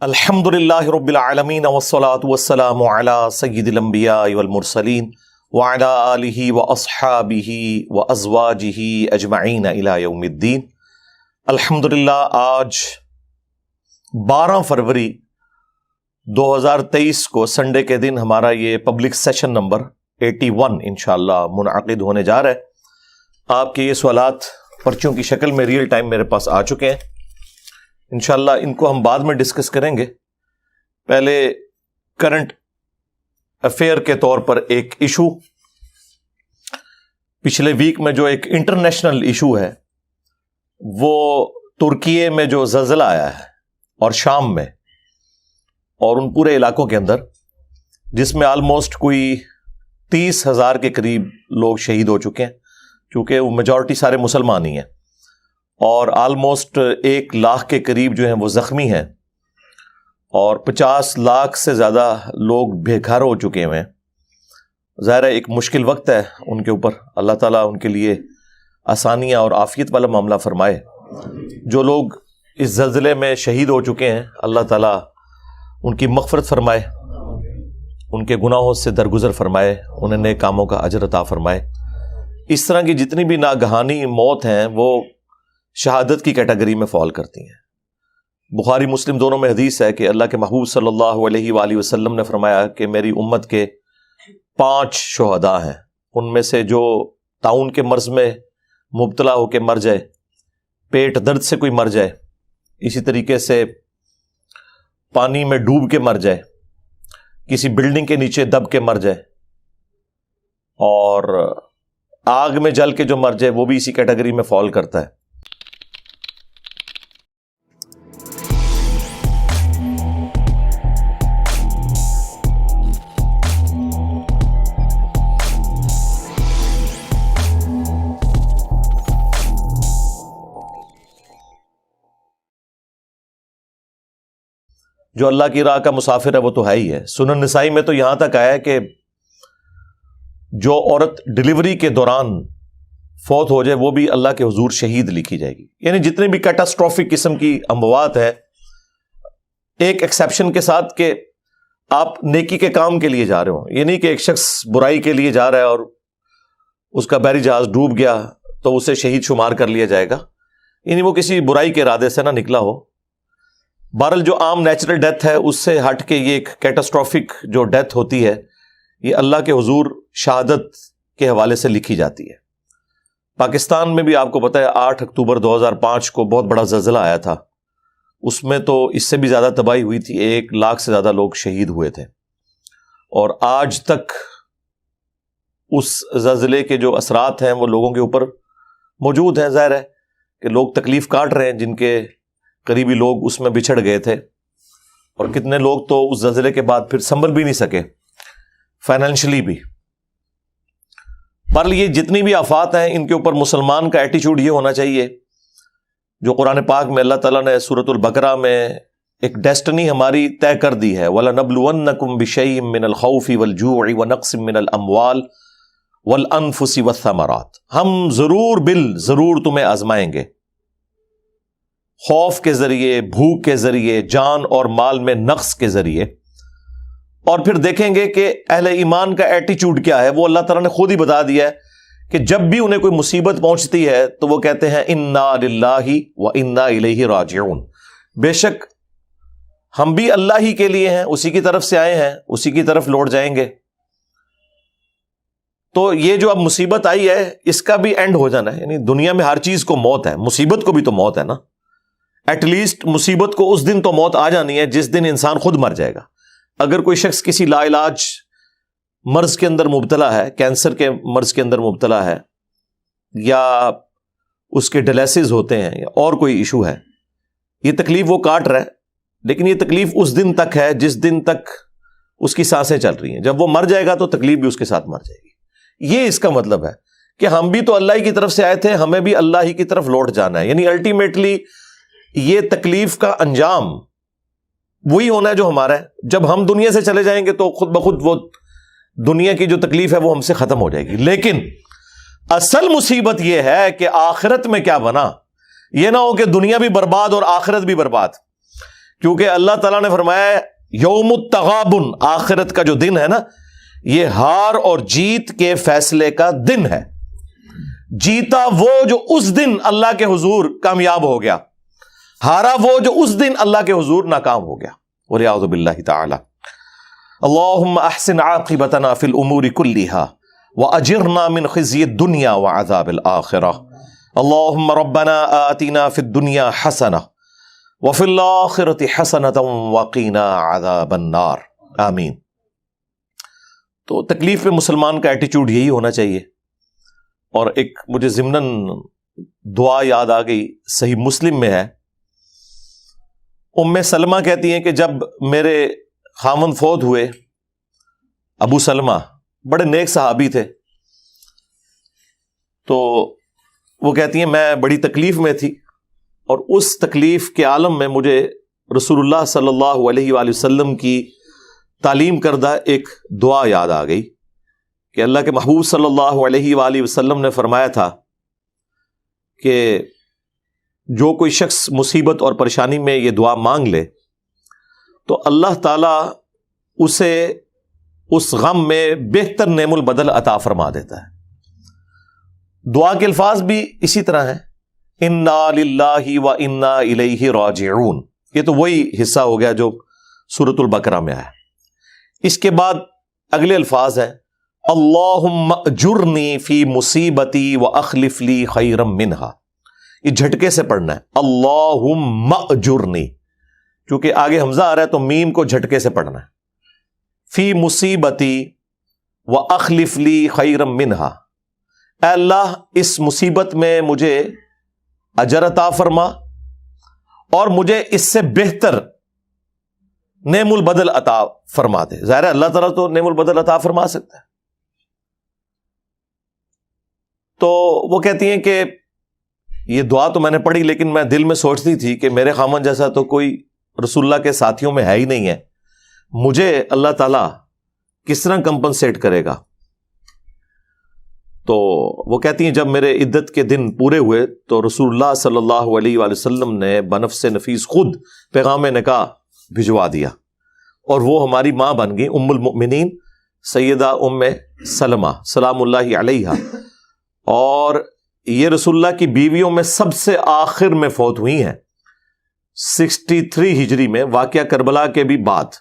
الحمدللہ رب العالمین والصلاة والسلام علی سید الانبیاء والمرسلین وعلی آلہ واصحابہ وازواجہ اجمعین الی یوم الدین۔ الحمدللہ آج 12 فروری 2023 کو سنڈے کے دن ہمارا یہ پبلک سیشن نمبر 81 انشاءاللہ منعقد ہونے جا رہا ہے۔ آپ کے یہ سوالات پرچوں کی شکل میں ریئل ٹائم میرے پاس آ چکے ہیں، انشاءاللہ ان کو ہم بعد میں ڈسکس کریں گے۔ پہلے کرنٹ افیئر کے طور پر ایک ایشو، پچھلے ویک میں جو ایک انٹرنیشنل ایشو ہے وہ ترکیے میں جو زلزلہ آیا ہے اور شام میں اور ان پورے علاقوں کے اندر، جس میں آلموسٹ کوئی 30,000 کے قریب لوگ شہید ہو چکے ہیں، چونکہ وہ میجورٹی سارے مسلمان ہی ہیں، اور آلموسٹ 1 لاکھ کے قریب جو ہیں وہ زخمی ہیں، اور 50 لاکھ سے زیادہ لوگ بے گھر ہو چکے ہیں۔ ظاہر ہے ایک مشکل وقت ہے ان کے اوپر، اللہ تعالیٰ ان کے لیے آسانیاں اور عافیت والا معاملہ فرمائے۔ جو لوگ اس زلزلے میں شہید ہو چکے ہیں، اللہ تعالیٰ ان کی مغفرت فرمائے، ان کے گناہوں سے درگزر فرمائے، انہیں نیک کاموں کا اجر عطا فرمائے۔ اس طرح کی جتنی بھی ناگہانی موت ہیں وہ شہادت کی کیٹیگری میں فال کرتی ہیں۔ بخاری مسلم دونوں میں حدیث ہے کہ اللہ کے محبوب صلی اللہ علیہ وآلہ وسلم نے فرمایا کہ میری امت کے 5 شہداء ہیں، ان میں سے جو طاعون کے مرض میں مبتلا ہو کے مر جائے، پیٹ درد سے کوئی مر جائے، اسی طریقے سے پانی میں ڈوب کے مر جائے، کسی بلڈنگ کے نیچے دب کے مر جائے، اور آگ میں جل کے جو مر جائے وہ بھی اسی کیٹیگری میں فال کرتا ہے۔ جو اللہ کی راہ کا مسافر ہے وہ تو ہے ہی ہے۔ سنن نسائی میں تو یہاں تک آیا ہے کہ جو عورت ڈیلیوری کے دوران فوت ہو جائے وہ بھی اللہ کے حضور شہید لکھی جائے گی۔ یعنی جتنے بھی کیٹاسٹروفک قسم کی اموات ہے، ایک ایکسیپشن کے ساتھ کہ آپ نیکی کے کام کے لیے جا رہے ہو، یہ نہیں کہ ایک شخص برائی کے لیے جا رہا ہے اور اس کا بحری جہاز ڈوب گیا تو اسے شہید شمار کر لیا جائے گا، یعنی وہ کسی برائی کے ارادے سے نہ نکلا ہو۔ بہرحال جو عام نیچرل ڈیتھ ہے اس سے ہٹ کے یہ ایک کیٹاسٹروفک جو ڈیتھ ہوتی ہے یہ اللہ کے حضور شہادت کے حوالے سے لکھی جاتی ہے۔ پاکستان میں بھی آپ کو پتہ ہے 8 اکتوبر 2005 کو بہت بڑا زلزلہ آیا تھا، اس میں تو اس سے بھی زیادہ تباہی ہوئی تھی، 1 لاکھ سے زیادہ لوگ شہید ہوئے تھے، اور آج تک اس زلزلے کے جو اثرات ہیں وہ لوگوں کے اوپر موجود ہیں۔ ظاہر ہے کہ لوگ تکلیف کاٹ رہے ہیں، جن کے قریبی لوگ اس میں بچھڑ گئے تھے، اور کتنے لوگ تو اس زلزلے کے بعد پھر سنبھل بھی نہیں سکے فائنینشلی بھی۔ پر یہ جتنی بھی آفات ہیں ان کے اوپر مسلمان کا ایٹیچیوڈ یہ ہونا چاہیے جو قرآن پاک میں اللہ تعالیٰ نے سورۃ البقرہ میں ایک ڈیسٹنی ہماری طے کر دی ہے، وَلَنَبْلُوَنَّكُمْ بِشَيْءٍ مِّنَ الْخَوْفِ وَالْجُوعِ وَنَقْصٍ مِّنَ الْأَمْوَالِ وَالْأَنفُسِ وَالثَّمَرَاتِ، ہم ضرور تمہیں آزمائیں گے، خوف کے ذریعے، بھوک کے ذریعے، جان اور مال میں نقص کے ذریعے، اور پھر دیکھیں گے کہ اہل ایمان کا ایٹیچیوڈ کیا ہے۔ وہ اللہ تعالیٰ نے خود ہی بتا دیا ہے کہ جب بھی انہیں کوئی مصیبت پہنچتی ہے تو وہ کہتے ہیں انا للہ و انا الیہ راجعون، بے شک ہم بھی اللہ ہی کے لیے ہیں، اسی کی طرف سے آئے ہیں، اسی کی طرف لوٹ جائیں گے۔ تو یہ جو اب مصیبت آئی ہے اس کا بھی اینڈ ہو جانا ہے، یعنی دنیا میں ہر چیز کو موت ہے، مصیبت کو بھی تو موت ہے نا۔ ایٹ لیسٹ مصیبت کو اس دن تو موت آ جانی ہے جس دن انسان خود مر جائے گا۔ اگر کوئی شخص کسی لا علاج مرض کے اندر مبتلا ہے، کینسر کے مرض کے اندر مبتلا ہے، یا اس کے ڈائلسس ہوتے ہیں، یا اور کوئی ایشو ہے، یہ تکلیف وہ کاٹ رہا ہے، لیکن یہ تکلیف اس دن تک ہے جس دن تک اس کی سانسیں چل رہی ہیں۔ جب وہ مر جائے گا تو تکلیف بھی اس کے ساتھ مر جائے گی۔ یہ اس کا مطلب ہے کہ ہم بھی تو اللہ ہی کی طرف سے آئے تھے، ہمیں بھی اللہ ہی کی طرف لوٹ جانا ہے، یعنی الٹیمیٹلی یہ تکلیف کا انجام وہی ہونا ہے جو ہمارا ہے۔ جب ہم دنیا سے چلے جائیں گے تو خود بخود وہ دنیا کی جو تکلیف ہے وہ ہم سے ختم ہو جائے گی، لیکن اصل مصیبت یہ ہے کہ آخرت میں کیا بنا۔ یہ نہ ہو کہ دنیا بھی برباد اور آخرت بھی برباد، کیونکہ اللہ تعالیٰ نے فرمایا یوم التغابن، آخرت کا جو دن ہے نا، یہ ہار اور جیت کے فیصلے کا دن ہے. جیتا وہ جو اس دن اللہ کے حضور کامیاب ہو گیا، ہارا وہ جو اس دن اللہ کے حضور ناکام ہو گیا. والعیاذ باللہ تعالی. اللہم احسن عاقبتنا فی الامور کلہا واجرنا من خزی الدنیا وعذاب الآخرہ. اللہم ربنا آتنا فی الدنیا حسنہ وفی الآخرۃ حسنۃ وقنا عذاب النار. آمین. تو تکلیف میں مسلمان کا ایٹیچیوڈ یہی ہونا چاہیے. اور ایک مجھے ضمناً دعا یاد آ گئی، صحیح مسلم میں ہے. ام سلمہ کہتی ہیں کہ جب میرے خاوند فوت ہوئے، ابو سلمہ بڑے نیک صحابی تھے، تو وہ کہتی ہیں میں بڑی تکلیف میں تھی، اور اس تکلیف کے عالم میں مجھے رسول اللہ صلی اللہ علیہ وآلہ وسلم کی تعلیم کردہ ایک دعا یاد آ گئی کہ اللہ کے محبوب صلی اللہ علیہ وآلہ وسلم نے فرمایا تھا کہ جو کوئی شخص مصیبت اور پریشانی میں یہ دعا مانگ لے تو اللہ تعالیٰ اسے اس غم میں بہتر نعم البدل عطا فرما دیتا ہے. دعا کے الفاظ بھی اسی طرح ہیں، انا للہ و انا الیہ راجعون. یہ تو وہی حصہ ہو گیا جو سورۃ البقرہ میں آیا. اس کے بعد اگلے الفاظ ہیں اللہم اجرنی فی مصیبتی واخلف لی خیرا منہا. یہ جھٹکے سے پڑھنا ہے، اللہم اجرنی، کیونکہ آگے حمزہ آ رہا ہے تو میم کو جھٹکے سے پڑھنا ہے. فی مصیبتی واخلف لی خیرا منہا، اے اللہ اس مصیبت میں مجھے اجر عطا فرما اور مجھے اس سے بہتر نعم البدل عطا فرما دے. ظاہر ہے اللہ تعالیٰ تو نعم البدل عطا فرما سکتا ہے. تو وہ کہتی ہیں کہ یہ دعا تو میں نے پڑھی، لیکن میں دل میں سوچتی تھی کہ میرے خامن جیسا تو کوئی رسول اللہ کے ساتھیوں میں ہے ہی نہیں ہے، مجھے اللہ تعالیٰ کس طرح کمپنسیٹ کرے گا. تو وہ کہتی ہیں جب میرے عدت کے دن پورے ہوئے تو رسول اللہ صلی اللہ علیہ وآلہ وسلم نے بنفس نفیس خود پیغام نکاح بھجوا دیا، اور وہ ہماری ماں بن گئی، ام المؤمنین سیدہ ام سلمہ سلام اللہ علیہا. اور یہ رسول اللہ کی بیویوں میں سب سے آخر میں فوت ہوئی ہیں 63 ہجری میں، واقعہ کربلا کے بھی بعد.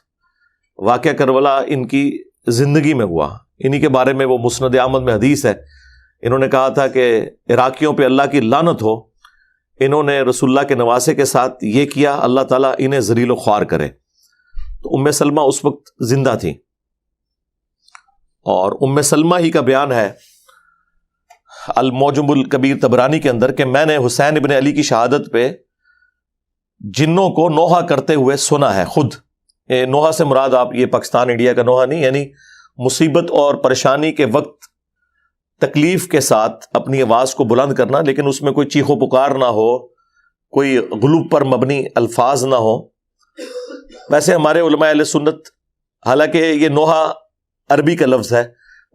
واقعہ کربلا ان کی زندگی میں ہوا. انہی کے بارے میں وہ مسند احمد میں حدیث ہے، انہوں نے کہا تھا کہ عراقیوں پہ اللہ کی لعنت ہو، انہوں نے رسول اللہ کے نواسے کے ساتھ یہ کیا، اللہ تعالیٰ انہیں ذلیل و خوار کرے. تو ام سلمہ اس وقت زندہ تھی، اور ام سلمہ ہی کا بیان ہے المعجم الکبیر طبرانی کے اندر کہ میں نے حسین ابن علی کی شہادت پہ جنوں کو نوحہ کرتے ہوئے سنا ہے خود. نوحہ سے مراد آپ یہ پاکستان انڈیا کا نوحہ نہیں، یعنی مصیبت اور پریشانی کے وقت تکلیف کے ساتھ اپنی آواز کو بلند کرنا، لیکن اس میں کوئی چیخ و پکار نہ ہو، کوئی غلوب پر مبنی الفاظ نہ ہو. ویسے ہمارے علماء اہل سنت، حالانکہ یہ نوحہ عربی کا لفظ ہے،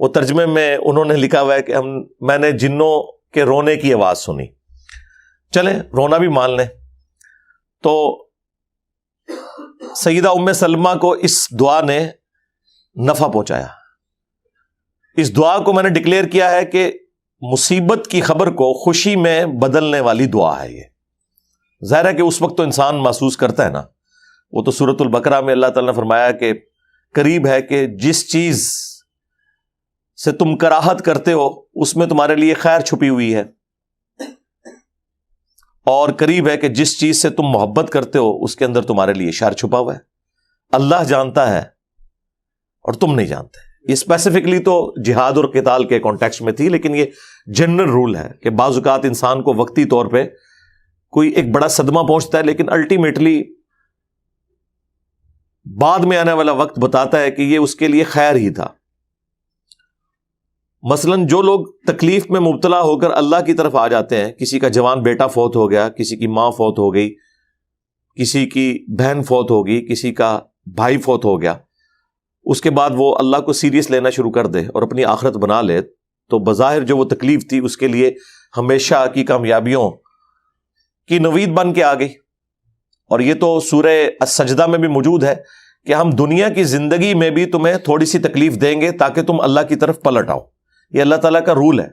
وہ ترجمے میں انہوں نے لکھا ہوا ہے کہ میں نے جنوں کے رونے کی آواز سنی. چلیں رونا بھی مان لیں. تو سیدہ ام سلمہ کو اس دعا نے نفع پہنچایا. اس دعا کو میں نے ڈکلیئر کیا ہے کہ مصیبت کی خبر کو خوشی میں بدلنے والی دعا ہے. یہ ظاہر ہے کہ اس وقت تو انسان محسوس کرتا ہے نا، وہ تو سورۃ البقرہ میں اللہ تعالیٰ نے فرمایا کہ قریب ہے کہ جس چیز سے تم کراہت کرتے ہو اس میں تمہارے لیے خیر چھپی ہوئی ہے، اور قریب ہے کہ جس چیز سے تم محبت کرتے ہو اس کے اندر تمہارے لیے شر چھپا ہوا ہے. اللہ جانتا ہے اور تم نہیں جانتے. یہ اسپیسیفکلی تو جہاد اور قتال کے کانٹیکسٹ میں تھی، لیکن یہ جنرل رول ہے کہ بعض اوقات انسان کو وقتی طور پہ کوئی ایک بڑا صدمہ پہنچتا ہے، لیکن الٹیمیٹلی بعد میں آنے والا وقت بتاتا ہے کہ یہ اس کے لیے خیر ہی تھا. مثلاً جو لوگ تکلیف میں مبتلا ہو کر اللہ کی طرف آ جاتے ہیں، کسی کا جوان بیٹا فوت ہو گیا، کسی کی ماں فوت ہو گئی، کسی کی بہن فوت ہو گئی، کسی کا بھائی فوت ہو گیا، اس کے بعد وہ اللہ کو سیریس لینا شروع کر دے اور اپنی آخرت بنا لے، تو بظاہر جو وہ تکلیف تھی اس کے لیے ہمیشہ کی کامیابیوں کی نوید بن کے آ گئی. اور یہ تو سورہ السجدہ میں بھی موجود ہے کہ ہم دنیا کی زندگی میں بھی تمہیں تھوڑی سی تکلیف دیں گے تاکہ تم اللہ کی طرف پلٹ آؤ. یہ اللہ تعالیٰ کا رول ہے.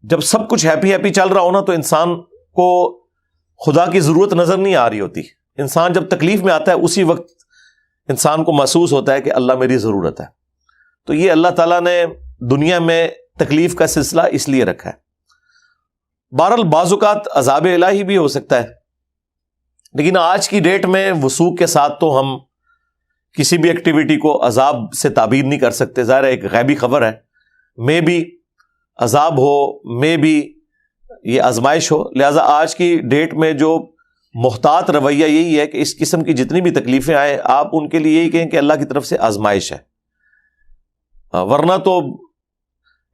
جب سب کچھ ہیپی ہیپی چل رہا ہو نا تو انسان کو خدا کی ضرورت نظر نہیں آ رہی ہوتی. انسان جب تکلیف میں آتا ہے اسی وقت انسان کو محسوس ہوتا ہے کہ اللہ میری ضرورت ہے. تو یہ اللہ تعالیٰ نے دنیا میں تکلیف کا سلسلہ اس لیے رکھا ہے. بہرحال بعض اوقات عذاب الہی بھی ہو سکتا ہے، لیکن آج کی ڈیٹ میں وثوق کے ساتھ تو ہم کسی بھی ایکٹیویٹی کو عذاب سے تعبیر نہیں کر سکتے. ظاہر ہے ایک غیبی خبر ہے، میں بھی عذاب ہو، میں بھی یہ آزمائش ہو. لہذا آج کی ڈیٹ میں جو محتاط رویہ یہی ہے کہ اس قسم کی جتنی بھی تکلیفیں آئیں آپ ان کے لیے یہی کہیں کہ اللہ کی طرف سے آزمائش ہے. ورنہ تو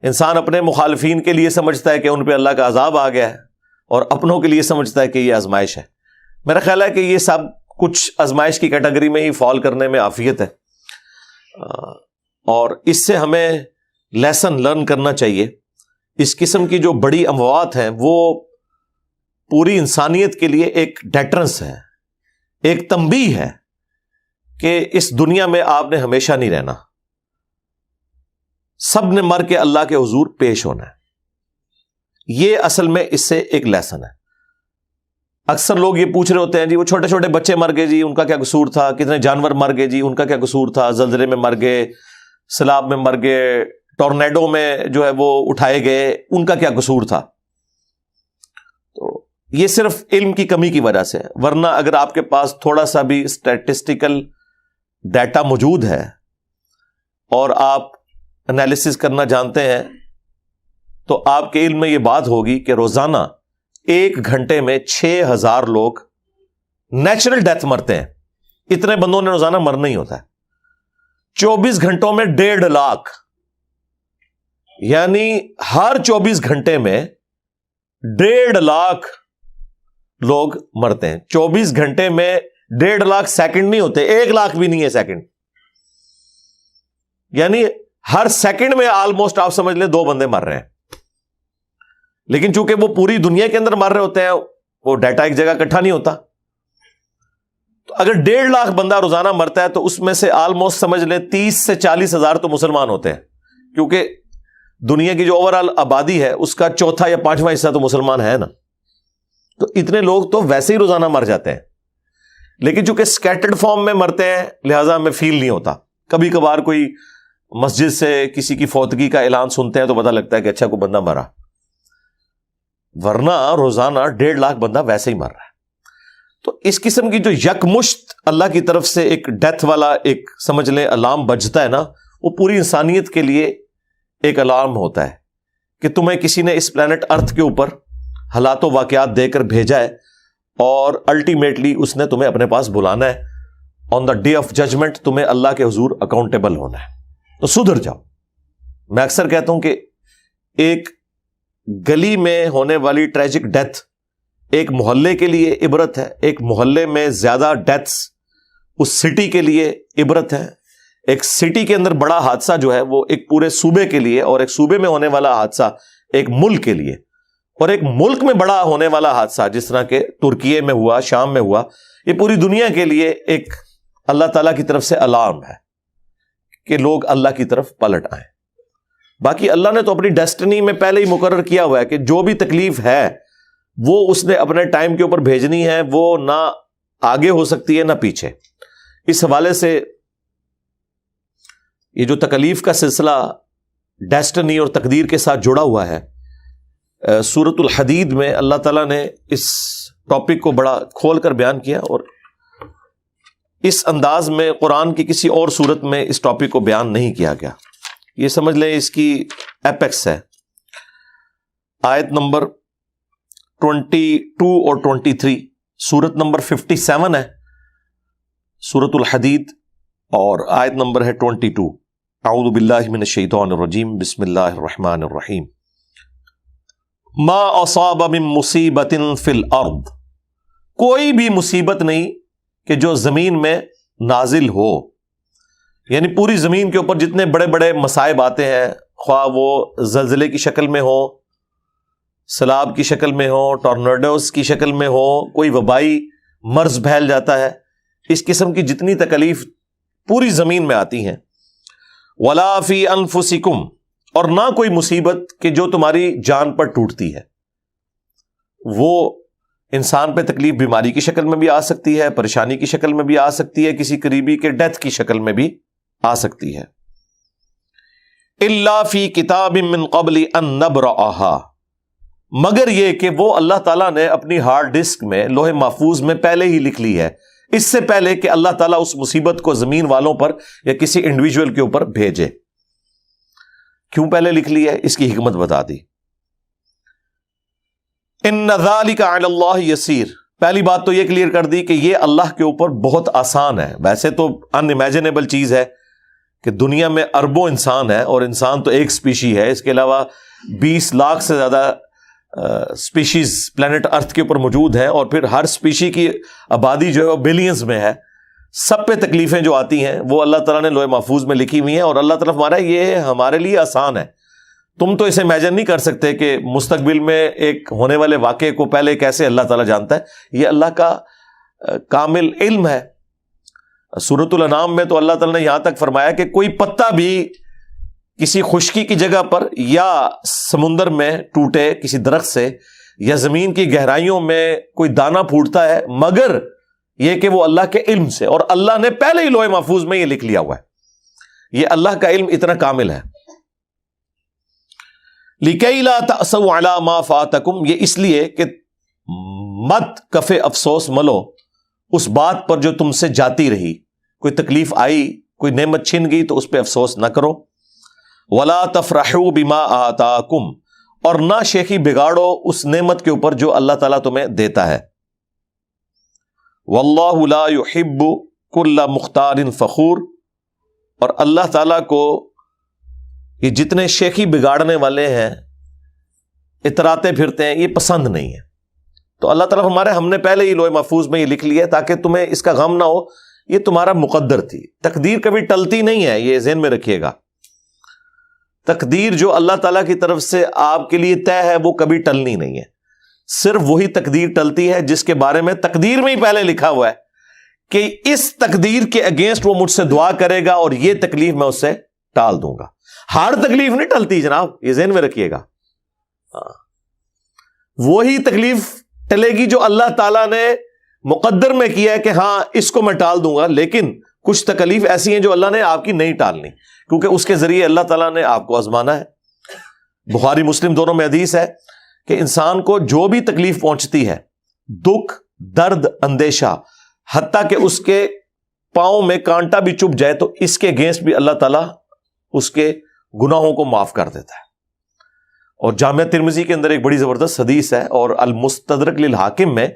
انسان اپنے مخالفین کے لیے سمجھتا ہے کہ ان پہ اللہ کا عذاب آ گیا ہے اور اپنوں کے لیے سمجھتا ہے کہ یہ آزمائش ہے. میرا خیال ہے کہ یہ سب کچھ آزمائش کی کیٹیگری میں ہی فال کرنے میں عافیت ہے، اور اس سے ہمیں لیسن لرن کرنا چاہیے. اس قسم کی جو بڑی اموات ہیں وہ پوری انسانیت کے لیے ایک ڈیٹرنس ہے، ایک تنبیہ ہے کہ اس دنیا میں آپ نے ہمیشہ نہیں رہنا، سب نے مر کے اللہ کے حضور پیش ہونا ہے. یہ اصل میں اس سے ایک لیسن ہے. اکثر لوگ یہ پوچھ رہے ہوتے ہیں جی وہ چھوٹے چھوٹے بچے مر گئے جی ان کا کیا قصور تھا، کتنے جانور مر گئے جی ان کا کیا قصور تھا، زلزلے میں مر گئے، سیلاب میں مر گئے، ٹورنیڈو میں جو ہے وہ اٹھائے گئے، ان کا کیا قصور تھا. تو یہ صرف علم کی کمی کی وجہ سے، ورنہ اگر آپ کے پاس تھوڑا سا بھی اسٹیٹسٹیکل ڈیٹا موجود ہے اور آپ انالیسس کرنا جانتے ہیں تو آپ کے علم میں یہ بات ہوگی کہ روزانہ 1 گھنٹے میں 6000 لوگ نیچرل ڈیتھ مرتے ہیں. اتنے بندوں نے روزانہ مرنا ہی ہوتا ہے. 24 گھنٹوں میں 1.5 لاکھ، یعنی ہر 24 گھنٹے میں 1.5 لاکھ لوگ مرتے ہیں. 24 گھنٹے میں 1.5 لاکھ سیکنڈ نہیں ہوتے، 1 لاکھ بھی نہیں ہے سیکنڈ. یعنی ہر سیکنڈ میں آلموسٹ آپ سمجھ لیں 2 بندے مر رہے ہیں. لیکن چونکہ وہ پوری دنیا کے اندر مر رہے ہوتے ہیں وہ ڈیٹا ایک جگہ اکٹھا نہیں ہوتا. تو اگر 1.5 لاکھ بندہ روزانہ مرتا ہے تو اس میں سے آلموسٹ سمجھ لیں 30 سے 40 ہزار تو مسلمان ہوتے ہیں، کیونکہ دنیا کی جو اوور آل آبادی ہے اس کا 4 یا 5واں حصہ تو مسلمان ہے نا. تو اتنے لوگ تو ویسے ہی روزانہ مر جاتے ہیں، لیکن چونکہ اسکیٹرڈ فارم میں مرتے ہیں لہٰذا ہمیں فیل نہیں ہوتا. کبھی کبھار کوئی مسجد سے کسی کی فوتگی کا اعلان سنتے ہیں تو پتہ لگتا ہے کہ اچھا کوئی بندہ مرا، ورنہ روزانہ 1.5 لاکھ بندہ ویسے ہی مر رہا ہے. تو اس قسم کی جو یکمشت اللہ کی طرف سے ایک ڈیتھ والا ایک سمجھ لیں الارم بجتا ہے نا، وہ پوری انسانیت کے لیے ایک الارم ہوتا ہے کہ تمہیں کسی نے اس پلانٹ ارتھ کے اوپر حالات و واقعات دے کر بھیجا ہے اور الٹیمیٹلی اس نے تمہیں اپنے پاس بلانا ہے. آن دا ڈے آف ججمنٹ تمہیں اللہ کے حضور اکاؤنٹیبل ہونا ہے. تو سدھر جاؤ. میں اکثر کہتا ہوں کہ ایک گلی میں ہونے والی ٹریجک ڈیتھ ایک محلے کے لیے عبرت ہے، ایک محلے میں زیادہ ڈیتھس اس سٹی کے لیے عبرت ہے. ایک سٹی کے اندر بڑا حادثہ جو ہے وہ ایک پورے صوبے کے لیے، اور ایک صوبے میں ہونے والا حادثہ ایک ملک کے لیے، اور ایک ملک میں بڑا ہونے والا حادثہ جس طرح کہ ترکیے میں ہوا، شام میں ہوا، یہ پوری دنیا کے لیے ایک اللہ تعالیٰ کی طرف سے الارم ہے کہ لوگ اللہ کی طرف پلٹ آئیں. باقی اللہ نے تو اپنی ڈیسٹنی میں پہلے ہی مقرر کیا ہوا ہے کہ جو بھی تکلیف ہے وہ اس نے اپنے ٹائم کے اوپر بھیجنی ہے، وہ نہ آگے ہو سکتی ہے نہ پیچھے. اس حوالے سے یہ جو تکلیف کا سلسلہ ڈیسٹنی اور تقدیر کے ساتھ جڑا ہوا ہے، سورۃ الحدید میں اللہ تعالیٰ نے اس ٹاپک کو بڑا کھول کر بیان کیا، اور اس انداز میں قرآن کی کسی اور سورت میں اس ٹاپک کو بیان نہیں کیا گیا. یہ سمجھ لیں اس کی ایپیکس ہے. آیت نمبر 22 اور 23، سورت نمبر 57 ہے سورۃ الحدید، اور آیت نمبر ہے 22. اعوذ باللہ من الشیطان الرجیم، بسم اللہ الرحمن الرحیم. ما اصاب من مصیبت فی الارض، کوئی بھی مصیبت نہیں کہ جو زمین میں نازل ہو. یعنی پوری زمین کے اوپر جتنے بڑے بڑے مصائب آتے ہیں، خواہ وہ زلزلے کی شکل میں ہو، سیلاب کی شکل میں ہو، ٹورنیڈوز کی شکل میں ہو، کوئی وبائی مرض پھیل جاتا ہے، اس قسم کی جتنی تکلیف پوری زمین میں آتی ہیں، ولا فی انفسکم، اور نہ کوئی مصیبت کہ جو تمہاری جان پر ٹوٹتی ہے، وہ انسان پہ تکلیف بیماری کی شکل میں بھی آ سکتی ہے، پریشانی کی شکل میں بھی آ سکتی ہے، کسی قریبی کے ڈیتھ کی شکل میں بھی آ سکتی ہے۔ الا فی کتاب من قبل ان نبرأھا، مگر یہ کہ وہ اللہ تعالیٰ نے اپنی ہارڈ ڈسک میں لوح محفوظ میں پہلے ہی لکھ لی ہے، اس سے پہلے کہ اللہ تعالیٰ اس مصیبت کو زمین والوں پر یا کسی انڈیویجول کے اوپر بھیجے۔ کیوں پہلے لکھ لی ہے؟ اس کی حکمت بتا دی۔ ان ذلک علی اللہ یسیر، پہلی بات تو یہ کلیئر کر دی کہ یہ اللہ کے اوپر بہت آسان ہے۔ ویسے تو ان امیجنیبل چیز ہے کہ دنیا میں اربوں انسان ہے، اور انسان تو ایک سپیشی ہے، اس کے علاوہ 20 لاکھ سے زیادہ سپیشیز پلانٹ ارتھ کے اوپر موجود ہیں، اور پھر ہر سپیشی کی آبادی جو ہے وہ بلینز میں ہے۔ سب پہ تکلیفیں جو آتی ہیں وہ اللہ تعالیٰ نے لوح محفوظ میں لکھی ہوئی ہیں، اور اللہ تعالیٰ ہمارا یہ ہمارے لیے آسان ہے۔ تم تو اسے امیجن نہیں کر سکتے کہ مستقبل میں ایک ہونے والے واقعے کو پہلے کیسے اللہ تعالیٰ جانتا ہے، یہ اللہ کا کامل علم ہے۔ سورۃ الانعام میں تو اللہ تعالیٰ نے یہاں تک فرمایا کہ کوئی پتا بھی کسی خشکی کی جگہ پر یا سمندر میں ٹوٹے کسی درخت سے یا زمین کی گہرائیوں میں کوئی دانہ پھوٹتا ہے، مگر یہ کہ وہ اللہ کے علم سے، اور اللہ نے پہلے ہی لوح محفوظ میں یہ لکھ لیا ہوا ہے۔ یہ اللہ کا علم اتنا کامل ہے۔ لِكَيْ لَا تَأْسَوْا عَلَى مَا فَاتَكُمْ، یہ اس لیے کہ مت کف افسوس ملو اس بات پر جو تم سے جاتی رہی، کوئی تکلیف آئی، کوئی نعمت چھن گئی تو اس پہ افسوس نہ کرو۔ وَلَا تَفْرَحُوا بِمَا آتَاكُمْ، اور نہ شیخی بگاڑو اس نعمت کے اوپر جو اللہ تعالیٰ تمہیں دیتا ہے۔ وَاللَّهُ لَا يُحِبُّ كُلَّ مُخْتَالٍ فَخُورٍ، اور اللہ تعالیٰ کو یہ جتنے شیخی بگاڑنے والے ہیں، اتراتے پھرتے ہیں، یہ پسند نہیں ہے۔ تو اللہ تعالیٰ ہمارے ہم نے پہلے ہی لوح محفوظ میں یہ لکھ لیا ہے تاکہ تمہیں اس کا غم نہ ہو، یہ تمہارا مقدر تھی۔ تقدیر کبھی ٹلتی نہیں ہے، یہ ذہن میں رکھیے گا۔ تقدیر جو اللہ تعالیٰ کی طرف سے آپ کے لیے طے ہے وہ کبھی ٹلنی نہیں ہے۔ صرف وہی تقدیر ٹلتی ہے جس کے بارے میں تقدیر میں ہی پہلے لکھا ہوا ہے کہ اس تقدیر کے اگینسٹ وہ مجھ سے دعا کرے گا اور یہ تکلیف میں اس سے ٹال دوں گا۔ ہر تکلیف نہیں ٹلتی جناب، یہ ذہن میں رکھیے گا۔ وہی تکلیف ٹلے گی جو اللہ تعالیٰ نے مقدر میں کیا ہے کہ ہاں اس کو میں ٹال دوں گا، لیکن کچھ تکلیف ایسی ہیں جو اللہ نے آپ کی نہیں ٹالنی، کیونکہ اس کے ذریعے اللہ تعالیٰ نے آپ کو آزمانا ہے۔ بخاری مسلم دونوں میں حدیث ہے کہ انسان کو جو بھی تکلیف پہنچتی ہے، دکھ، درد، اندیشہ، حتیٰ کہ اس کے پاؤں میں کانٹا بھی چبھ جائے تو اس کے اگینسٹ بھی اللہ تعالیٰ اس کے گناہوں کو معاف کر دیتا ہے۔ اور جامعہ ترمذی کے اندر ایک بڑی زبردست حدیث ہے، اور المستدرک للحاکم میں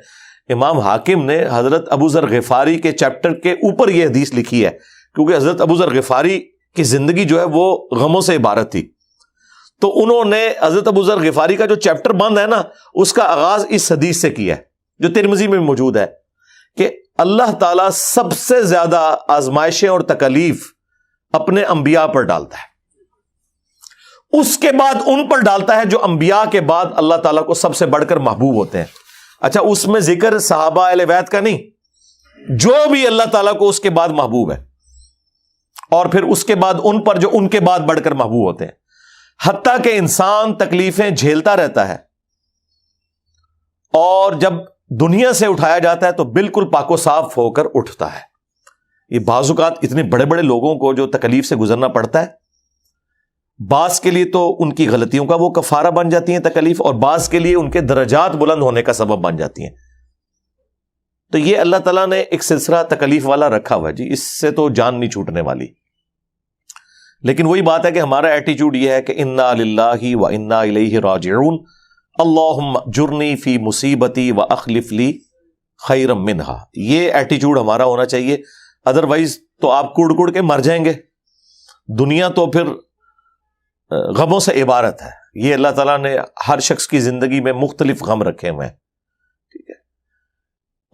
امام حاکم نے حضرت ابو ذر غفاری کے چیپٹر کے اوپر یہ حدیث لکھی ہے، کیونکہ حضرت ابو ذر غفاری کی زندگی جو ہے وہ غموں سے عبارت تھی۔ تو انہوں نے حضرت ابو ذر غفاری کا جو چیپٹر بند ہے نا، اس کا آغاز اس حدیث سے کیا ہے جو ترمذی میں موجود ہے کہ اللہ تعالیٰ سب سے زیادہ آزمائشیں اور تکلیف اپنے انبیاء پر ڈالتا ہے، اس کے بعد ان پر ڈالتا ہے جو انبیاء کے بعد اللہ تعالیٰ کو سب سے بڑھ کر محبوب ہوتے ہیں۔ اچھا، اس میں ذکر صحابہ اہل بیت کا نہیں، جو بھی اللہ تعالیٰ کو اس کے بعد محبوب ہے، اور پھر اس کے بعد ان پر جو ان کے بعد بڑھ کر محبوب ہوتے ہیں، حتیٰ کہ انسان تکلیفیں جھیلتا رہتا ہے اور جب دنیا سے اٹھایا جاتا ہے تو بالکل پاک و صاف ہو کر اٹھتا ہے۔ یہ بعض اوقات اتنے بڑے بڑے لوگوں کو جو تکلیف سے گزرنا پڑتا ہے، بعض کے لیے تو ان کی غلطیوں کا وہ کفارہ بن جاتی ہیں تکلیف، اور بعض کے لیے ان کے درجات بلند ہونے کا سبب بن جاتی ہیں۔ تو یہ اللہ تعالیٰ نے ایک سلسلہ تکلیف والا رکھا ہوا ہے جی، اس سے تو جان نہیں چھوٹنے والی۔ لیکن وہی بات ہے کہ ہمارا ایٹیچیوڈ یہ ہے کہ انا للہ و انا الیہ راجعون، اللہم اجرنی فی مصیبتی و اخلف لی خیرا منہا، یہ ایٹیچیوڈ ہمارا ہونا چاہیے۔ ادروائز تو آپ کڑ کڑ کے مر جائیں گے۔ دنیا تو پھر غموں سے عبارت ہے، یہ اللہ تعالیٰ نے ہر شخص کی زندگی میں مختلف غم رکھے ہوئے ہیں، ٹھیک ہے،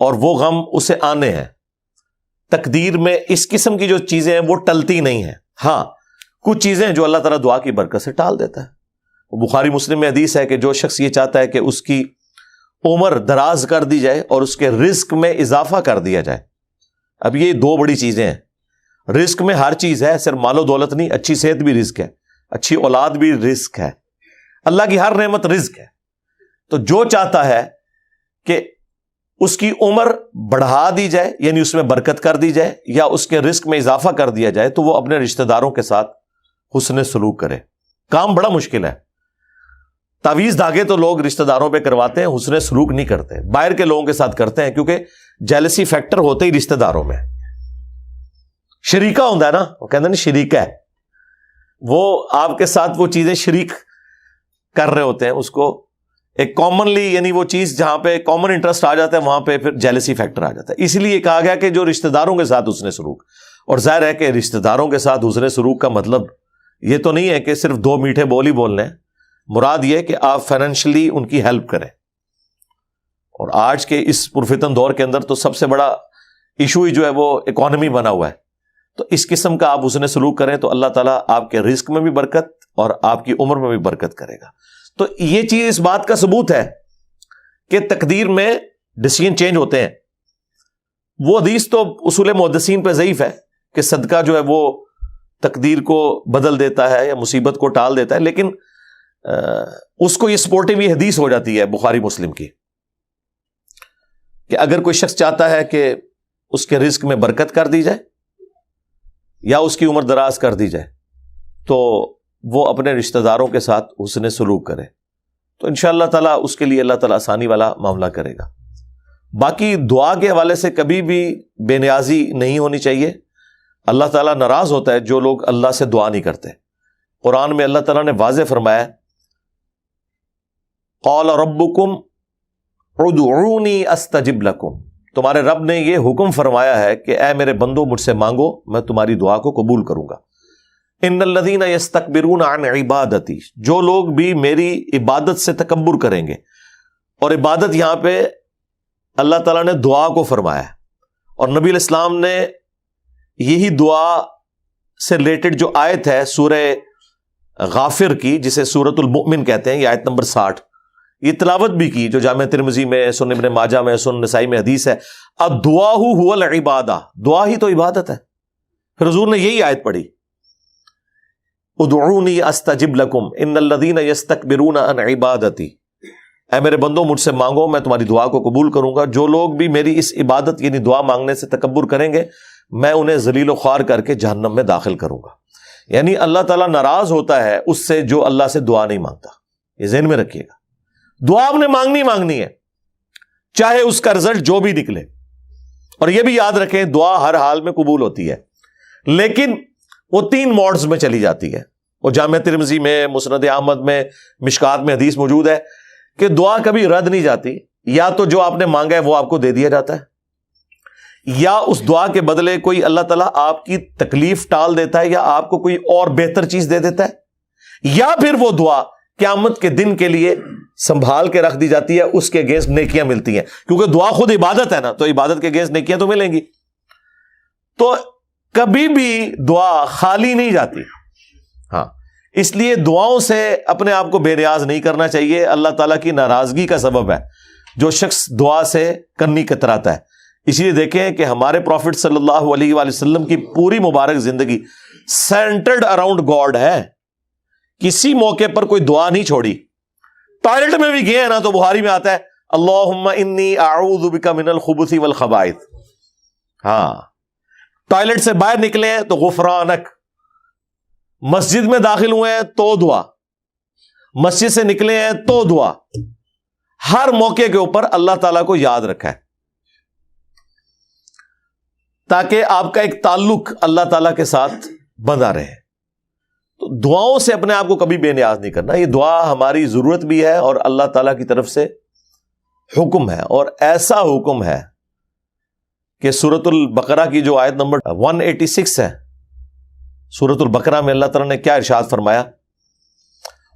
اور وہ غم اسے آنے ہیں۔ تقدیر میں اس قسم کی جو چیزیں ہیں وہ ٹلتی نہیں ہیں، ہاں کچھ چیزیں جو اللہ تعالیٰ دعا کی برکت سے ٹال دیتا ہے۔ بخاری مسلم میں حدیث ہے کہ جو شخص یہ چاہتا ہے کہ اس کی عمر دراز کر دی جائے اور اس کے رزق میں اضافہ کر دیا جائے. اب یہ دو بڑی چیزیں ہیں. رزق میں ہر چیز ہے, صرف مال و دولت نہیں, اچھی صحت بھی رزق ہے, اچھی اولاد بھی رزق ہے, اللہ کی ہر نعمت رزق ہے. تو جو چاہتا ہے کہ اس کی عمر بڑھا دی جائے, یعنی اس میں برکت کر دی جائے یا اس کے رزق میں اضافہ کر دیا جائے, تو وہ اپنے رشتہ داروں کے ساتھ حسن سلوک کرے. کام بڑا مشکل ہے. تعویذ دھاگے تو لوگ رشتہ داروں پہ کرواتے ہیں, حسن سلوک نہیں کرتے, باہر کے لوگوں کے ساتھ کرتے ہیں, کیونکہ جیلسی فیکٹر ہوتے ہی رشتہ داروں میں. شریکہ ہوتا ہے نا, وہ کہتے ہیں نا شریکہ ہے, وہ آپ کے ساتھ وہ چیزیں شریک کر رہے ہوتے ہیں, اس کو ایک کامنلی, یعنی وہ چیز جہاں پہ کامن انٹرسٹ آ جاتا ہے وہاں پہ پھر جیلسی فیکٹر آ جاتا ہے. اسی لیے کہا گیا کہ جو رشتہ داروں کے ساتھ حسن سلوک, اور ظاہر ہے کہ رشتہ داروں کے ساتھ حسن سلوک کا مطلب یہ تو نہیں ہے کہ صرف دو میٹھے بول ہی بولنے ہیں. مراد یہ کہ آپ فائنینشلی ان کی ہیلپ کریں. اور آج کے اس پرفتن دور کے اندر تو سب سے بڑا ایشو ہی جو ہے وہ اکانومی بنا ہوا ہے. تو اس قسم کا آپ حسن سلوک کریں تو اللہ تعالیٰ آپ کے رزق میں بھی برکت اور آپ کی عمر میں بھی برکت کرے گا. تو یہ چیز اس بات کا ثبوت ہے کہ تقدیر میں ڈیسیژن چینج ہوتے ہیں. وہ حدیث تو اصول محدثین پہ ضعیف ہے کہ صدقہ جو ہے وہ تقدیر کو بدل دیتا ہے یا مصیبت کو ٹال دیتا ہے, لیکن اس کو یہ سپورٹیو یہ حدیث ہو جاتی ہے بخاری مسلم کی کہ اگر کوئی شخص چاہتا ہے کہ اس کے رزق میں برکت کر دی جائے یا اس کی عمر دراز کر دی جائے تو وہ اپنے رشتہ داروں کے ساتھ حسن سلوک کرے, تو انشاءاللہ تعالیٰ اس کے لیے اللہ تعالیٰ آسانی والا معاملہ کرے گا. باقی دعا کے حوالے سے کبھی بھی بے نیازی نہیں ہونی چاہیے. اللہ تعالیٰ ناراض ہوتا ہے جو لوگ اللہ سے دعا نہیں کرتے. قرآن میں اللہ تعالیٰ نے واضح فرمایا, قال ربکم ادعونی استجب لکم, تمہارے رب نے یہ حکم فرمایا ہے کہ اے میرے بندو مجھ سے مانگو, میں تمہاری دعا کو قبول کروں گا. ان الذین یستکبرون عن عبادتی, جو لوگ بھی میری عبادت سے تکبر کریں گے, اور عبادت یہاں پہ اللہ تعالیٰ نے دعا کو فرمایا ہے, اور نبی علیہ السلام نے یہی دعا سے ریلیٹڈ جو آیت ہے سورہ غافر کی, جسے سورۃ المؤمن کہتے ہیں, یہ آیت نمبر 60, یہ تلاوت بھی کی جو جامع ترمذی میں, سنن ابن ماجہ میں, سنن نسائی میں حدیث ہے. الدعاء هو العبادہ, دعا ہی تو عبادت ہے. پھر حضور نے یہی آیت پڑھی, ادعونی استجب لکم ان الذین یستکبرون عن عبادتی, اے میرے بندو مجھ سے مانگو میں تمہاری دعا کو قبول کروں گا. جو لوگ بھی میری اس عبادت یعنی دعا مانگنے سے تکبر کریں گے میں انہیں ذلیل و خوار کر کے جہنم میں داخل کروں گا. یعنی اللہ تعالیٰ ناراض ہوتا ہے اس سے جو اللہ سے دعا نہیں مانگتا. یہ ذہن میں رکھیے گا, دعا آپ نے مانگنی ہے چاہے اس کا رزلٹ جو بھی نکلے. اور یہ بھی یاد رکھیں دعا ہر حال میں قبول ہوتی ہے, لیکن وہ 3 موڈز میں چلی جاتی ہے. وہ جامع ترمذی میں, مسند احمد میں, مشکات میں حدیث موجود ہے کہ دعا کبھی رد نہیں جاتی. یا تو جو آپ نے مانگا ہے وہ آپ کو دے دیا جاتا ہے, یا اس دعا کے بدلے کوئی اللہ تعالیٰ آپ کی تکلیف ٹال دیتا ہے یا آپ کو کوئی اور بہتر چیز دے دیتا ہے, یا پھر وہ دعا قیامت کے دن کے لیے سنبھال کے رکھ دی جاتی ہے, اس کے اگینسٹ نیکیاں ملتی ہیں. کیونکہ دعا خود عبادت ہے نا, تو عبادت کے اگینسٹ نیکیاں تو ملیں گی. تو کبھی بھی دعا خالی نہیں جاتی. ہاں, اس لیے دعاؤں سے اپنے آپ کو بے نیاز نہیں کرنا چاہیے. اللہ تعالیٰ کی ناراضگی کا سبب ہے جو شخص دعا سے کنی کتراتا ہے. اسی لیے دیکھیں کہ ہمارے پروفٹ صلی اللہ علیہ وآلہ وسلم کی پوری مبارک زندگی سینٹرڈ اراؤنڈ گاڈ ہے. کسی موقع پر کوئی دعا نہیں چھوڑی. ٹوائلٹ میں بھی گئے ہیں نا تو بخاری میں آتا ہے اللہم انی اعوذ بک من الخبث والخبائث. ہاں, ٹوائلٹ سے باہر نکلے ہیں تو غفرانک, مسجد میں داخل ہوئے ہیں تو دعا, مسجد سے نکلے ہیں تو دعا. ہر موقع کے اوپر اللہ تعالیٰ کو یاد رکھا ہے تاکہ آپ کا ایک تعلق اللہ تعالیٰ کے ساتھ بنا رہے. تو دعاؤں سے اپنے آپ کو کبھی بے نیاز نہیں کرنا. یہ دعا ہماری ضرورت بھی ہے اور اللہ تعالیٰ کی طرف سے حکم ہے, اور ایسا حکم ہے کہ سورۃ البقرہ کی جو آیت نمبر 186 ہے, سورۃ البقرہ میں اللہ تعالیٰ نے کیا ارشاد فرمایا,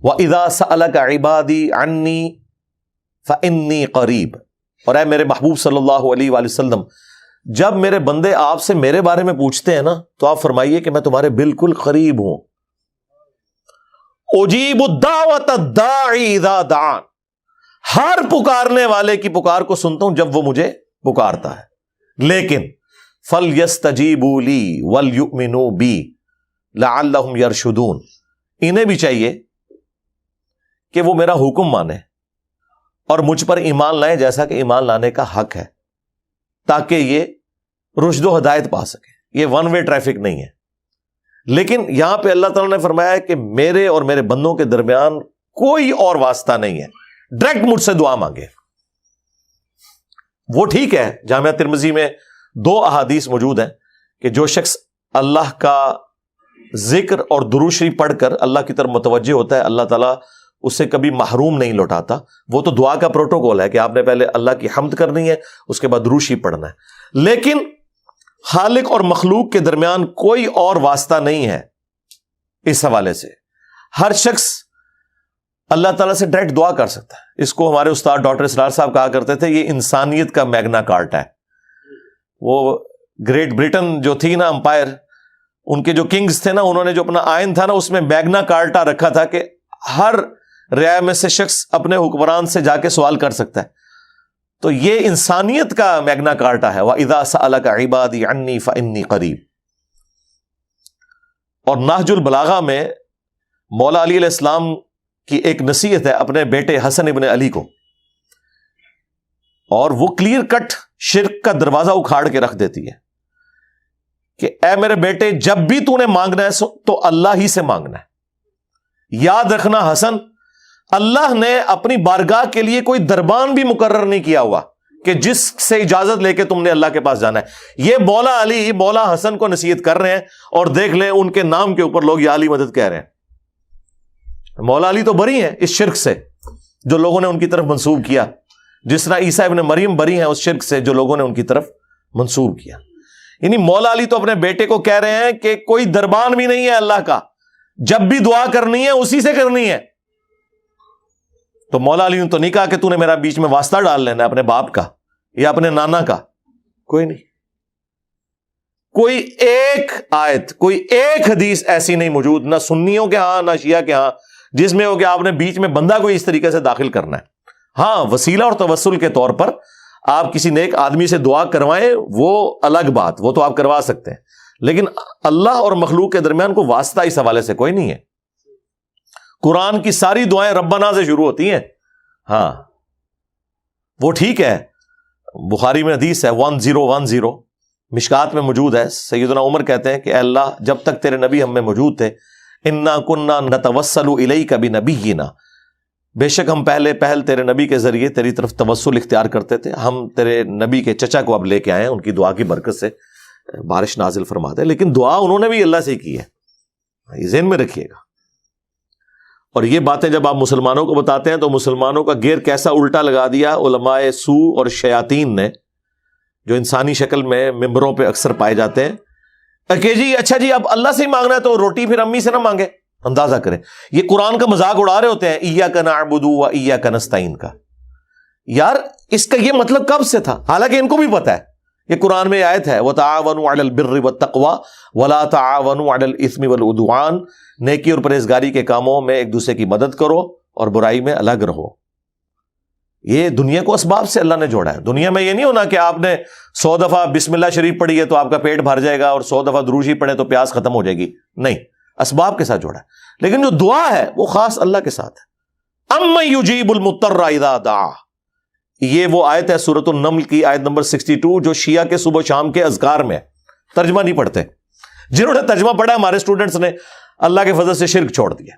وَإِذَا سَأَلَكَ عِبَادِي عَنِّي فَإِنِّي قَرِيبٌ. اور اے میرے محبوب صلی اللہ علیہ وآلہ وسلم, جب میرے بندے آپ سے میرے بارے میں پوچھتے ہیں نا تو آپ فرمائیے کہ میں تمہارے بالکل قریب ہوں. اجیب الدعوۃ الداعی اذا دعان, ہر پکارنے والے کی پکار کو سنتا ہوں جب وہ مجھے پکارتا ہے. لیکن فَلْيَسْتَجِيبُوا لِي وَلْيُؤْمِنُوا بِي لَعَلَّهُمْ يَرْشُدُونَ. انہیں بھی چاہیے کہ وہ میرا حکم مانے اور مجھ پر ایمان لائیں جیسا کہ ایمان لانے کا حق ہے, تاکہ یہ رشد و ہدایت پا سکے. یہ ون وے ٹریفک نہیں ہے. لیکن یہاں پہ اللہ تعالیٰ نے فرمایا ہے کہ میرے اور میرے بندوں کے درمیان کوئی اور واسطہ نہیں ہے, ڈائریکٹ مجھ سے دعا مانگے. وہ ٹھیک ہے, جامعہ ترمذی میں 2 احادیث موجود ہیں کہ جو شخص اللہ کا ذکر اور درود شریف پڑھ کر اللہ کی طرف متوجہ ہوتا ہے, اللہ تعالیٰ اسے کبھی محروم نہیں لوٹاتا. وہ تو دعا کا پروٹوکول ہے کہ آپ نے پہلے اللہ کی حمد کرنی ہے, اس کے بعد درود شریف پڑھنا ہے. لیکن خالق اور مخلوق کے درمیان کوئی اور واسطہ نہیں ہے. اس حوالے سے ہر شخص اللہ تعالیٰ سے ڈائریکٹ دعا کر سکتا ہے. اس کو ہمارے استاد ڈاکٹر اسرار صاحب کہا کرتے تھے یہ انسانیت کا میگنا کارٹا ہے. وہ گریٹ برٹن جو تھی نا امپائر, ان کے جو کنگز تھے نا, انہوں نے جو اپنا آئین تھا نا اس میں میگنا کارٹا رکھا تھا کہ ہر رعایا میں سے شخص اپنے حکمران سے جا کے سوال کر سکتا ہے. تو یہ انسانیت کا میگنا کارٹا ہے. وَإِذَا سَأَلَكَ عِبَادِي عَنِّي فَإِنِّي قَرِيبٌ. اور نہج البلاغہ میں مولا علی علیہ السلام کی ایک نصیحت ہے اپنے بیٹے حسن ابن علی کو, اور وہ کلیئر کٹ شرک کا دروازہ اکھاڑ کے رکھ دیتی ہے کہ اے میرے بیٹے, جب بھی تو نے مانگنا ہے تو اللہ ہی سے مانگنا ہے. یاد رکھنا حسن, اللہ نے اپنی بارگاہ کے لیے کوئی دربان بھی مقرر نہیں کیا ہوا کہ جس سے اجازت لے کے تم نے اللہ کے پاس جانا ہے. یہ مولا علی مولا حسن کو نصیحت کر رہے ہیں, اور دیکھ لیں ان کے نام کے اوپر لوگ یا علی مدد کہہ رہے ہیں. مولا علی تو بری ہیں اس شرک سے جو لوگوں نے ان کی طرف منسوب کیا, جس طرح عیسیٰ ابن مریم بری ہیں اس شرک سے جو لوگوں نے ان کی طرف منسوب کیا. یعنی مولا علی تو اپنے بیٹے کو کہہ رہے ہیں کہ کوئی دربان بھی نہیں ہے اللہ کا, جب بھی دعا کرنی ہے اسی سے کرنی ہے. تو مولا علی نے تو نہیں کہا کہ تو نے میرا بیچ میں واسطہ ڈال لینا اپنے باپ کا یا اپنے نانا کا. کوئی نہیں. کوئی ایک آیت, کوئی ایک حدیث ایسی نہیں موجود, نہ سنیوں کے ہاں نہ شیعہ کے ہاں, جس میں ہو کہ آپ نے بیچ میں بندہ کوئی اس طریقے سے داخل کرنا ہے. ہاں, وسیلہ اور توسل کے طور پر آپ کسی نیک آدمی سے دعا کروائیں وہ الگ بات, وہ تو آپ کروا سکتے ہیں, لیکن اللہ اور مخلوق کے درمیان کوئی واسطہ اس حوالے سے کوئی نہیں ہے. قرآن کی ساری دعائیں ربنا سے شروع ہوتی ہیں. ہاں وہ ٹھیک ہے, بخاری میں حدیث ہے 1010, مشکات میں موجود ہے. سیدنا عمر کہتے ہیں کہ اے اللہ, جب تک تیرے نبی ہم میں موجود تھے, انا کننا نتوسل الیک بنبینا, بے شک ہم پہل تیرے نبی کے ذریعے تیری طرف توسل اختیار کرتے تھے. ہم تیرے نبی کے چچا کو اب لے کے آئے ہیں, ان کی دعا کی برکت سے بارش نازل فرما دے. لیکن دعا انہوں نے بھی اللہ سے کی ہے, یہ ذہن میں رکھیے گا. اور یہ باتیں جب آپ مسلمانوں کو بتاتے ہیں تو مسلمانوں کا گیر کیسا الٹا لگا دیا علماء سو اور شیاطین نے, جو انسانی شکل میں ممبروں پہ اکثر پائے جاتے ہیں کہ جی اچھا جی اب اللہ سے ہی مانگنا ہے تو روٹی پھر امی سے نہ مانگے. اندازہ کریں, یہ قرآن کا مذاق اڑا رہے ہوتے ہیں ایاک نعبد و ایاک نستعین کا. یار اس کا یہ مطلب کب سے تھا, حالانکہ ان کو بھی پتا ہے. یہ قرآن میں آیت ہے وتعاونوا علی البر والتقوی ولا تعاونوا علی الاثم والعدوان, نیکی اور پرہیزگاری کے کاموں میں ایک دوسرے کی مدد کرو اور برائی میں الگ رہو. یہ دنیا کو اسباب سے اللہ نے جوڑا ہے. دنیا میں یہ نہیں ہونا کہ آپ نے 100 دفعہ بسم اللہ شریف پڑھی ہے تو آپ کا پیٹ بھر جائے گا اور 100 دفعہ درود شریف پڑھے تو پیاس ختم ہو جائے گی. نہیں, اسباب کے ساتھ جوڑا ہے. لیکن جو دعا ہے وہ خاص اللہ کے ساتھ ہے. امن یجیب المضطر اذا دعا, یہ وہ آیت ہے سورۃ النمل کی آیت نمبر 62 جو شیعہ کے صبح شام کے اذکار میں ہے. ترجمہ نہیں پڑھتے. جنہوں نے ترجمہ پڑھا ہمارے اسٹوڈنٹس نے اللہ کے فضل سے شرک چھوڑ دیا.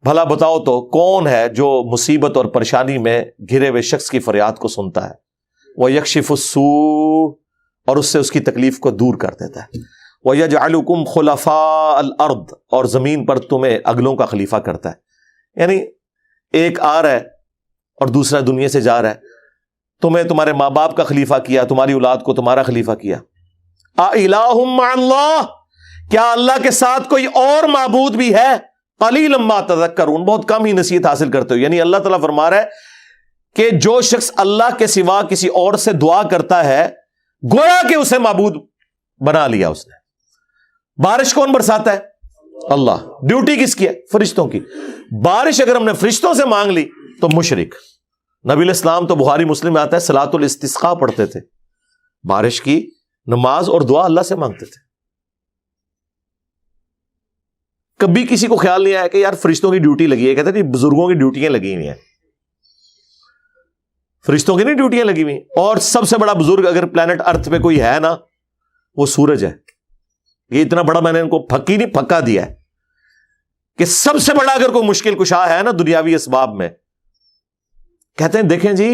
بھلا بتاؤ تو کون ہے جو مصیبت اور پریشانی میں گھرے ہوئے شخص کی فریاد کو سنتا ہے, وہ یکشف السوء, اور اس سے اس کی تکلیف کو دور کر دیتا ہے. وَيَجْعَلُكُمْ خُلَفَاءَ الْأَرْضِ, اور زمین پر تمہیں اگلوں کا خلیفہ کرتا ہے. یعنی ایک آ رہا ہے اور دوسرا دنیا سے جا رہا ہے, تمہیں تمہارے ماں باپ کا خلیفہ کیا, تمہاری اولاد کو تمہارا خلیفہ کیا. أَإِلَٰهٌ مَّعَ اللَّهِ, کیا اللہ کے ساتھ کوئی اور معبود بھی ہے؟ قَلِيلًا مَّا تَذَكَّرُونَ, بہت کم ہی نصیحت حاصل کرتے ہو. یعنی اللہ تعالیٰ فرما رہا ہے کہ جو شخص اللہ کے سوا کسی اور سے دعا کرتا ہے گویا کہ اسے معبود بنا لیا اس نے. بارش کون برساتا ہے؟ اللہ. ڈیوٹی کس کی ہے؟ فرشتوں کی. بارش اگر ہم نے فرشتوں سے مانگ لی تو مشرک. نبی علیہ السلام تو بخاری مسلم میں آتا ہے صلاۃ الاستسقاء پڑھتے تھے, بارش کی نماز اور دعا اللہ سے مانگتے تھے. کبھی کسی کو خیال نہیں آیا کہ یار فرشتوں کی ڈیوٹی لگی ہے. کہتے ہیں بزرگوں کی ڈیوٹیاں لگی ہوئی ہیں, فرشتوں کی نہیں ڈیوٹیاں لگی ہوئی. اور سب سے بڑا بزرگ اگر پلانٹ ارتھ پہ کوئی ہے نا, وہ سورج ہے. یہ اتنا بڑا میں نے ان کو پھکی نہیں پھکا دیا ہے کہ سب سے بڑا اگر کوئی مشکل کشا ہے نا دنیاوی اسباب میں, کہتے ہیں دیکھیں جی,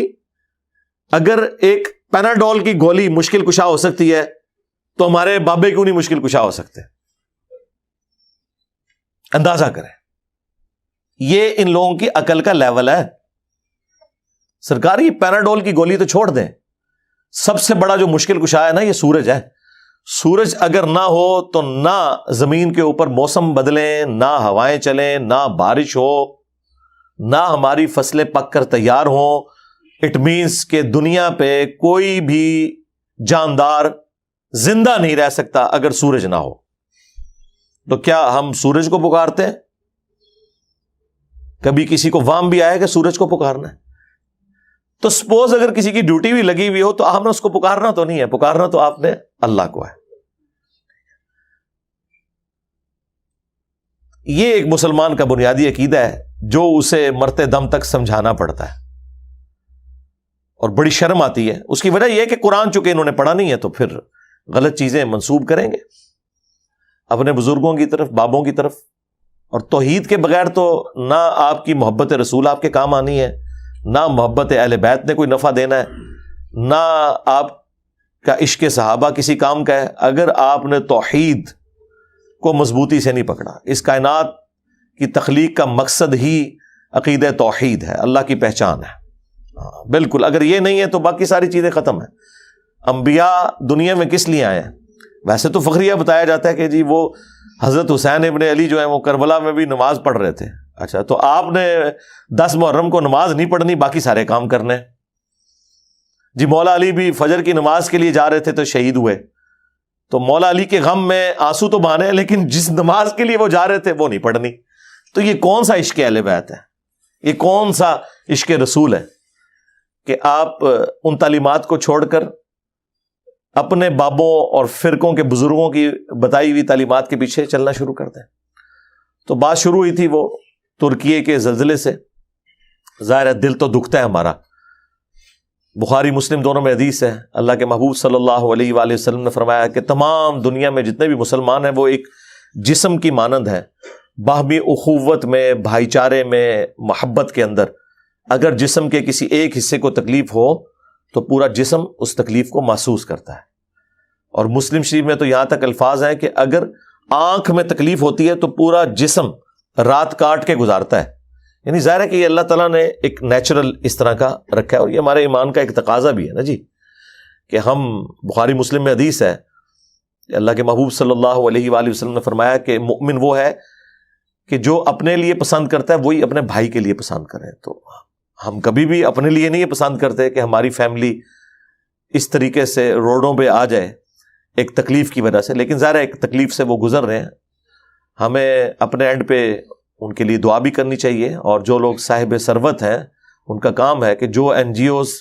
اگر ایک پیناڈول کی گولی مشکل کشا ہو سکتی ہے تو ہمارے بابے کیوں نہیں مشکل کشا ہو سکتے؟ اندازہ کریں, یہ ان لوگوں کی عقل کا لیول ہے. سرکار یہ پیناڈول کی گولی تو چھوڑ دیں, سب سے بڑا جو مشکل کشا ہے نا یہ سورج ہے. سورج اگر نہ ہو تو نہ زمین کے اوپر موسم بدلیں, نہ ہوائیں چلیں, نہ بارش ہو, نہ ہماری فصلیں پک کر تیار ہوں. اٹ مینس کہ دنیا پہ کوئی بھی جاندار زندہ نہیں رہ سکتا اگر سورج نہ ہو. تو کیا ہم سورج کو پکارتے ہیں؟ کبھی کسی کو وام بھی آیا کہ سورج کو پکارنا ہے؟ تو سپوز اگر کسی کی ڈیوٹی بھی لگی ہوئی ہو تو آپ نے اس کو پکارنا تو نہیں ہے, پکارنا تو آپ نے اللہ کو ہے. یہ ایک مسلمان کا بنیادی عقیدہ ہے جو اسے مرتے دم تک سمجھانا پڑتا ہے, اور بڑی شرم آتی ہے. اس کی وجہ یہ ہے کہ قرآن چونکہ انہوں نے پڑھا نہیں ہے تو پھر غلط چیزیں منسوب کریں گے اپنے بزرگوں کی طرف, بابوں کی طرف. اور توحید کے بغیر تو نہ آپ کی محبت رسول آپ کے کام آنی ہے, نہ محبت اہل بیت نے کوئی نفع دینا ہے, نہ آپ کا عشق صحابہ کسی کام کا ہے اگر آپ نے توحید کو مضبوطی سے نہیں پکڑا. اس کائنات کی تخلیق کا مقصد ہی عقیدہ توحید ہے, اللہ کی پہچان ہے. بالکل, اگر یہ نہیں ہے تو باقی ساری چیزیں ختم ہیں. انبیاء دنیا میں کس لیے آئے ہیں؟ ویسے تو فخریہ بتایا جاتا ہے کہ جی وہ حضرت حسین ابن علی جو ہیں وہ کربلا میں بھی نماز پڑھ رہے تھے. اچھا, تو آپ نے 10 محرم کو نماز نہیں پڑھنی, باقی سارے کام کرنے. جی مولا علی بھی فجر کی نماز کے لیے جا رہے تھے تو شہید ہوئے, تو مولا علی کے غم میں آنسو تو بہانے ہیں لیکن جس نماز کے لیے وہ جا رہے تھے وہ نہیں پڑھنی. تو یہ کون سا عشق اہل بیت ہے؟ یہ کون سا عشق رسول ہے کہ آپ ان تعلیمات کو چھوڑ کر اپنے بابوں اور فرقوں کے بزرگوں کی بتائی ہوئی تعلیمات کے پیچھے چلنا شروع کرتے ہیں؟ تو بات شروع ہوئی تھی وہ ترکیے کے زلزلے سے. ظاہر ہے دل تو دکھتا ہے ہمارا. بخاری مسلم دونوں میں حدیث ہے, اللہ کے محبوب صلی اللہ علیہ وآلہ وسلم نے فرمایا کہ تمام دنیا میں جتنے بھی مسلمان ہیں وہ ایک جسم کی مانند ہے, باہمی اخوت میں, بھائی چارے میں, محبت کے اندر. اگر جسم کے کسی ایک حصے کو تکلیف ہو تو پورا جسم اس تکلیف کو محسوس کرتا ہے. اور مسلم شریف میں تو یہاں تک الفاظ ہیں کہ اگر آنکھ میں تکلیف ہوتی ہے تو پورا جسم رات کاٹ کے گزارتا ہے. یعنی ظاہر ہے کہ یہ اللہ تعالیٰ نے ایک نیچرل اس طرح کا رکھا ہے, اور یہ ہمارے ایمان کا ایک تقاضا بھی ہے نا جی, کہ ہم بخاری مسلم میں حدیث ہے کہ اللہ کے محبوب صلی اللہ علیہ وآلہ وسلم نے فرمایا کہ مؤمن وہ ہے کہ جو اپنے لیے پسند کرتا ہے وہی اپنے بھائی کے لیے پسند کرے. تو ہم کبھی بھی اپنے لیے نہیں پسند کرتے کہ ہماری فیملی اس طریقے سے روڈوں پہ آ جائے ایک تکلیف کی وجہ سے, لیکن ظاہر ہے ایک تکلیف سے وہ گزر رہے ہیں. ہمیں اپنے اینڈ پہ ان کے لیے دعا بھی کرنی چاہیے, اور جو لوگ صاحب ثروت ہیں ان کا کام ہے کہ جو NGOs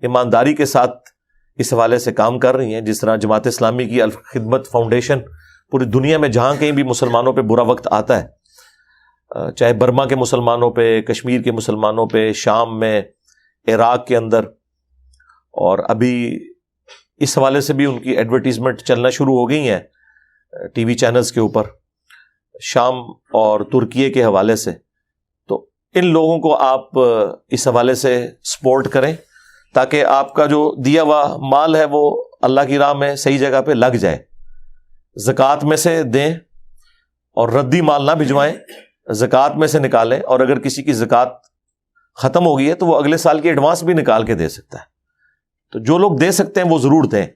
ایمانداری کے ساتھ اس حوالے سے کام کر رہی ہیں, جس طرح جماعت اسلامی کی الخدمت فاؤنڈیشن پوری دنیا میں جہاں کہیں بھی مسلمانوں پہ برا وقت آتا ہے, چاہے برما کے مسلمانوں پہ, کشمیر کے مسلمانوں پہ, شام میں, عراق کے اندر, اور ابھی اس حوالے سے بھی ان کی ایڈورٹیزمنٹ چلنا شروع ہو گئی ہیں ٹی وی چینلز کے اوپر, شام اور ترکیے کے حوالے سے. تو ان لوگوں کو آپ اس حوالے سے سپورٹ کریں تاکہ آپ کا جو دیا ہوا مال ہے وہ اللہ کی راہ میں صحیح جگہ پہ لگ جائے. زکوٰۃ میں سے دیں اور ردی مال نہ بھجوائیں, زکوٰۃ میں سے نکالیں, اور اگر کسی کی زکوٰۃ ختم ہو گئی ہے تو وہ اگلے سال کی ایڈوانس بھی نکال کے دے سکتا ہے. تو جو لوگ دے سکتے ہیں وہ ضرور دیں,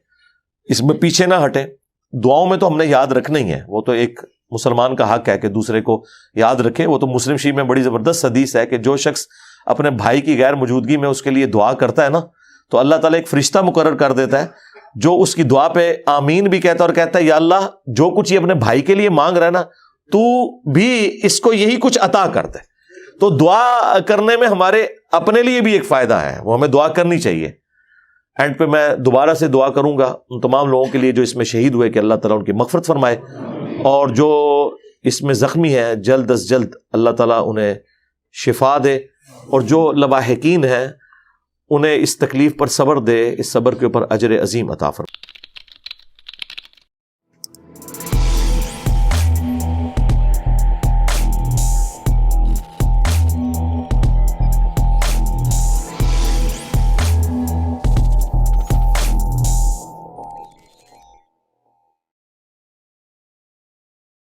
اس میں پیچھے نہ ہٹیں. دعاؤں میں تو ہم نے یاد رکھنا ہی ہے, وہ تو ایک مسلمان کا حق ہے کہ دوسرے کو یاد رکھے. وہ تو مسلم شریف میں بڑی زبردست حدیث ہے کہ جو شخص اپنے بھائی کی غیر موجودگی میں اس کے لیے دعا کرتا ہے نا, تو اللہ تعالیٰ ایک فرشتہ مقرر کر دیتا ہے جو اس کی دعا پہ آمین بھی کہتا ہے, اور کہتا ہے یا اللہ جو کچھ یہ اپنے بھائی کے لیے مانگ رہا ہے نا, تو بھی اس کو یہی کچھ عطا کر دے. تو دعا کرنے میں ہمارے اپنے لیے بھی ایک فائدہ ہے، وہ ہمیں دعا کرنی چاہیے. اینڈ پہ میں دوبارہ سے دعا کروں گا ان تمام لوگوں کے لیے جو اس میں شہید ہوئے کہ اللہ تعالیٰ ان کی مغفرت فرمائے، اور جو اس میں زخمی ہیں جلد از جلد اللہ تعالیٰ انہیں شفا دے، اور جو لواحقین ہیں انہیں اس تکلیف پر صبر دے، اس صبر کے اوپر اجر عظیم عطا فرمائے.